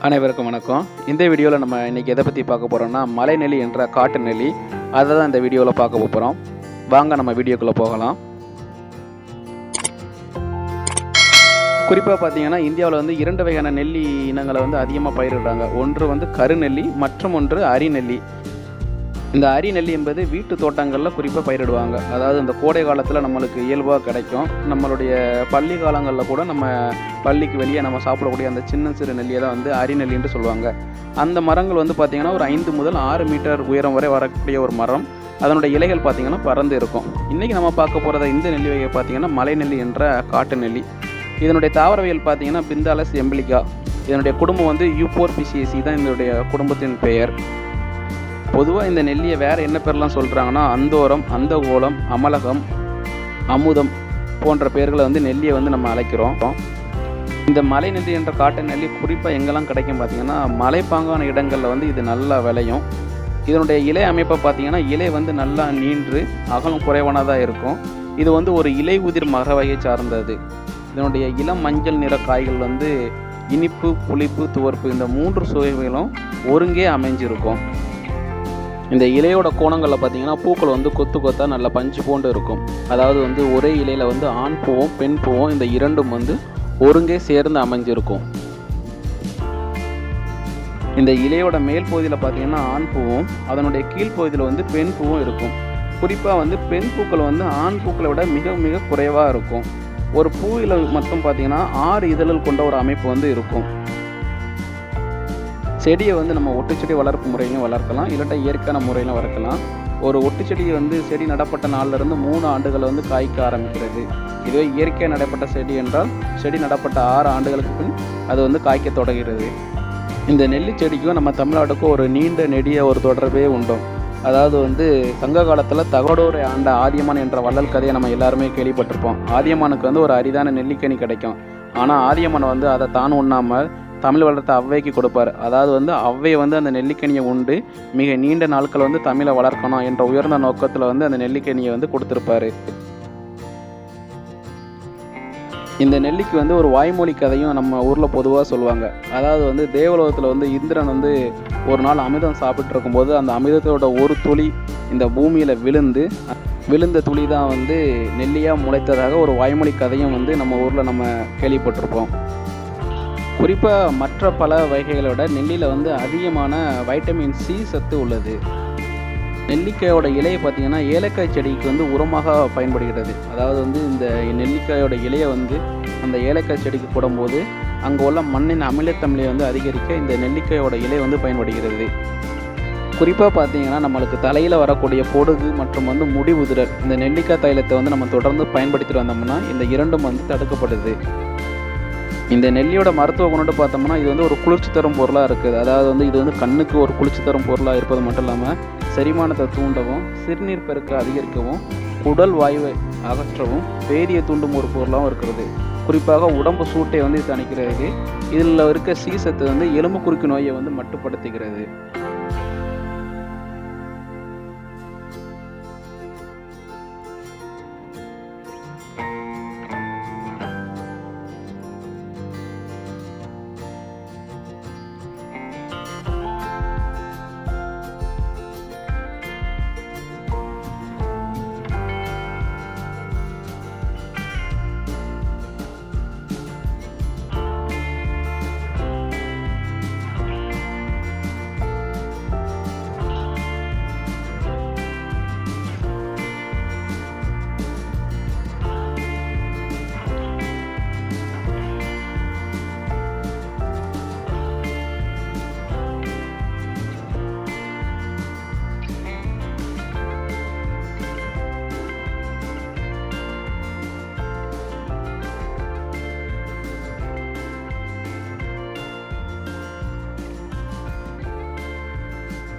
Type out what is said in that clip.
அனைவருக்கும் வணக்கம். இந்த வீடியோவில் நம்ம இன்றைக்கி எதை பற்றி பார்க்க போகிறோம்னா, மலை நெல்லி என்ற காட்டு நெல்லி. அதை தான் இந்த வீடியோவில் பார்க்க போகிறோம். வாங்க நம்ம வீடியோக்குள்ளே போகலாம். குறிப்பாக பார்த்தீங்கன்னா இந்தியாவில் வந்து 2 வகையான நெல்லி இனங்களை வந்து அதிகமாக பயிரிடுறாங்க. ஒன்று வந்து கருநெல்லி, மற்றும் ஒன்று அரிநெல்லி. இந்த அரிநெல்லி என்பது வீட்டு தோட்டங்களில் குறிப்பாக பயிரிடுவாங்க. அதாவது இந்த கோடை காலத்தில் நம்மளுக்கு இயல்பாக கிடைக்கும். நம்மளுடைய பள்ளி காலங்களில் கூட நம்ம பள்ளிக்கு வெளியே நம்ம சாப்பிடக்கூடிய அந்த சின்ன சிறு நெல்லியை தான் வந்து அரிநெல்லின்னு சொல்லுவாங்க. அந்த மரங்கள் வந்து பார்த்திங்கன்னா ஒரு 5 முதல் 6 மீட்டர் உயரம் வரை வரக்கூடிய ஒரு மரம். அதனுடைய இலைகள் பார்த்திங்கன்னா பறந்து இருக்கும். இன்றைக்கி நம்ம பார்க்க போகிறத இந்த நெல்லி வகை பார்த்திங்கன்னா மலை நெல்லி என்ற காட்டு நெல்லி. இதனுடைய தாவரவியல் பார்த்திங்கன்னா பிந்தாலஸ் எம்பிலிகா. இதனுடைய குடும்பம் வந்து யூபோர்பிசியேசி தான் இதனுடைய குடும்பத்தின் பெயர். பொதுவாக இந்த நெல்லியை வேறு என்ன பேர்லாம் சொல்கிறாங்கன்னா அந்தோரம், அந்தகோலம், அமலகம், அமுதம் போன்ற பேர்களை வந்து நெல்லியை வந்து நம்ம அழைக்கிறோம். இந்த மலை நெல்லி என்ற காட்டு நெல்லி குறிப்பாக எங்கெல்லாம் கிடைக்கும் பார்த்திங்கன்னா மலைப்பாங்கான இடங்களில் வந்து இது நல்லா விளையும். இதனுடைய இலை அமைப்பை பார்த்திங்கன்னா இலை வந்து நல்லா நீண்டு அகலம் குறைவானதாக இருக்கும். இது வந்து ஒரு இலை உதிர் மர வகையை சார்ந்தது. இதனுடைய இளம் மஞ்சள் நிற காய்கள் வந்து இனிப்பு, புளிப்பு, துவர்ப்பு இந்த 3 சுவைகளும் ஒருங்கே அமைஞ்சிருக்கும். இந்த இலையோட கோணங்களில் பார்த்தீங்கன்னா பூக்கள் வந்து கொத்து கொத்தாக நல்ல பஞ்சு போன்று இருக்கும். அதாவது வந்து ஒரே இலையில் வந்து ஆண் பூவும் பெண் பூவும் இந்த இரண்டும் வந்து ஒருங்கே சேர்ந்து அமைஞ்சிருக்கும். இந்த இலையோட மேல் பகுதியில் பார்த்தீங்கன்னா ஆண் பூவும் அதனுடைய கீழ்ப்பகுதியில் வந்து பெண் பூவும் இருக்கும். குறிப்பாக வந்து பெண் பூக்கள் வந்து ஆண் பூக்களை விட மிக மிக குறைவாக இருக்கும். ஒரு பூவில் மட்டும் பார்த்தீங்கன்னா 6 இதழ்கள் கொண்ட ஒரு அமைப்பு வந்து இருக்கும். செடியை வந்து நம்ம ஒட்டுச்செடி வளர்ப்பு முறையிலும் வளர்க்கலாம், இல்லாட்டா இயற்கையான முறையிலும் வளர்க்கலாம். ஒரு ஒட்டுச்செடி வந்து செடி நடப்பட்ட நாளிலிருந்து 3 ஆண்டுகள் வந்து காய்க்க ஆரம்பிக்கிறது. இதுவே இயற்கையாக நடப்பட்ட செடி என்றால் செடி நடப்பட்ட 6 ஆண்டுகளுக்கு பின் அது வந்து காய்க்க தொடங்குகிறது. இந்த நெல்லி செடிக்கும் நம்ம தமிழ்நாட்டுக்கும் ஒரு நீண்ட நெடிய ஒரு தொடர்பே உண்டு. அதாவது வந்து சங்க காலத்தில் தகடோரை ஆண்ட ஆதியமான் என்ற வள்ளல் கதையை நம்ம எல்லாருமே கேள்விப்பட்டிருப்போம். ஆதியமானுக்கு வந்து ஒரு அரிதான நெல்லிக்கனி கிடைக்கும். ஆனால் ஆதியமான் வந்து அதை தான் உண்ணாமல் தமிழ் வளர்த்த ஔவைக்கு கொடுப்பார். அதாவது வந்து ஔவை வந்து அந்த நெல்லிக்கனியை உண்டு மிக நீண்ட நாட்கள் வந்து தமிழை வளர்க்கணும் என்ற உயர்ந்த நோக்கத்தில் வந்து அந்த நெல்லிக்கனியை வந்து கொடுத்துருப்பாரு. இந்த நெல்லிக்கு வந்து ஒரு வாய்மொழி கதையும் நம்ம ஊரில் பொதுவாக சொல்லுவாங்க. அதாவது வந்து தேவலோகத்தில் வந்து இந்திரன் வந்து ஒரு நாள் அமிர்தம் சாப்பிட்டு இருக்கும்போது அந்த அமிர்தத்தோட ஒரு துளி இந்த பூமியில் விழுந்த துளி தான் வந்து நெல்லியாக முளைத்ததாக ஒரு வாய்மொழி கதையும் வந்து நம்ம ஊரில் நம்ம கேள்விப்பட்டிருப்போம். குறிப்பாக மற்ற பல வகைகளோட நெல்லியில் வந்து அதிகமான வைட்டமின் சி சத்து உள்ளது. நெல்லிக்காயோட இலையை பார்த்திங்கன்னா ஏலக்காய் செடிக்கு வந்து உரமாக பயன்படுகிறது. அதாவது வந்து இந்த நெல்லிக்காயோட இலையை வந்து அந்த ஏலக்காய் செடிக்கு போடும்போது அங்கே உள்ள மண்ணின் அமிலத்தன்மையை வந்து அதிகரிக்க இந்த நெல்லிக்காயோட இலை வந்து பயன்படுகிறது. குறிப்பாக பார்த்திங்கன்னா நம்மளுக்கு தலையில் வரக்கூடிய பொடுகு மற்றும் வந்து முடி உதிரல் இந்த நெல்லிக்காய் தைலத்தை வந்து நம்ம தொடர்ந்து பயன்படுத்திட்டு வந்தோம்னா இந்த இரண்டும் வந்து தடுக்கப்படுது. இந்த நெல்லியோட மருத்துவ குணம்னு பார்த்தோம்னா இது வந்து ஒரு குளிர்ச்சி தரும் பொருளாக இருக்குது. அதாவது வந்து இது வந்து கண்ணுக்கு ஒரு குளிர்ச்சி தரும் பொருளாக இருப்பது மட்டும் இல்லாமல் செரிமானத்தை தூண்டவும், சிறுநீர் பெருக்க அதிகரிக்கவும், உடல் வாயுவை அகற்றவும், பேதியை தூண்டும் ஒரு பொருளாகவும் இருக்கிறது. குறிப்பாக உடம்பு சூட்டை வந்து இது தணிக்கிறது. இதில் இருக்க சீசத்து வந்து எலும்பு குறுக்கு நோயை வந்து மட்டுப்படுத்துகிறது.